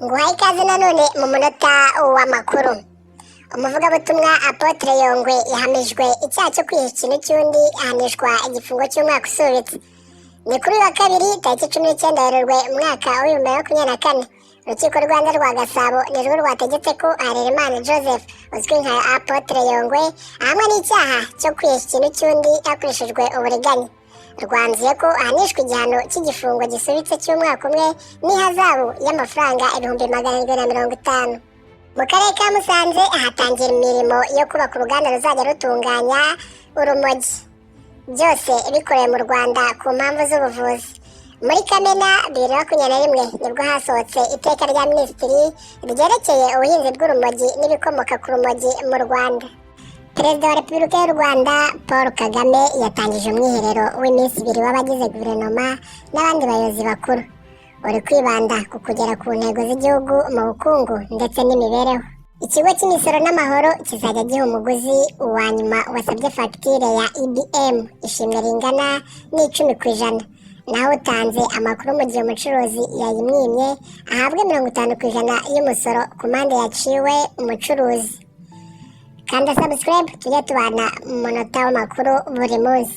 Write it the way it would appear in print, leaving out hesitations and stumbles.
nguhaye ikaze nanone mu munota w'amakuru. Umuvugabutumwa Apotre Yongwe yahamijwe icyaha cyo kwiha ikintu cy'undi, ahanishwa igifungo cy'umwaka usubitse. Ni kuri wa kabiri tariki 19 Werurwe umwaka wa 2024. Urukiko rw'Rwanda rwa Gasabo nirwo rwategetse ko Harerimana Joseph uzwi nka Apotre Yongwe ahamwe n'icyaha cyo kwiha ikintu cy'undi hakoreshejwe uburiganya. Rwanzuye ko ahanishwa igihano cy'igifungo gisubitse cy'umwaka umwe n'ihazabu y'amafaranga 750. Mu karere ka Musanze hatangira imirimo yo kubaka uruganda ruzajya rutunganya urumogi, byose bikorewe mu Rwanda ku mpamvu z'ubuvuzi. Muri Kamena 2021 nibwo hasohotse iteka rya Minisitiri ryerekeye ubuhinzi bw'urumogi n'ibikomoka ku rumogi mu Rwanda. Perezida wa Repubulika y'u Rwanda Paul Kagame yatangije umwiherero w'iminsi 2 w'abagize guverinoma n'abandi bayobozi bakuru, uri kwibanda ku kugera ku ntego z'igihugu mu bukungu ndetse n'imibereho. Ikigo cy'imisoro n'amahoro kizajya giha umuguzi wa nyuma wasabye fagitire ya EBM ishimwe ringana n'10%, naho utanze amakuru mu gihe umucuruzi yayimwimye ahabwe 50% y'umusoro ku mande yaciwe umucuruzi. Kanda subscribe tujye tubana mu munota w'amakuru buri munsi.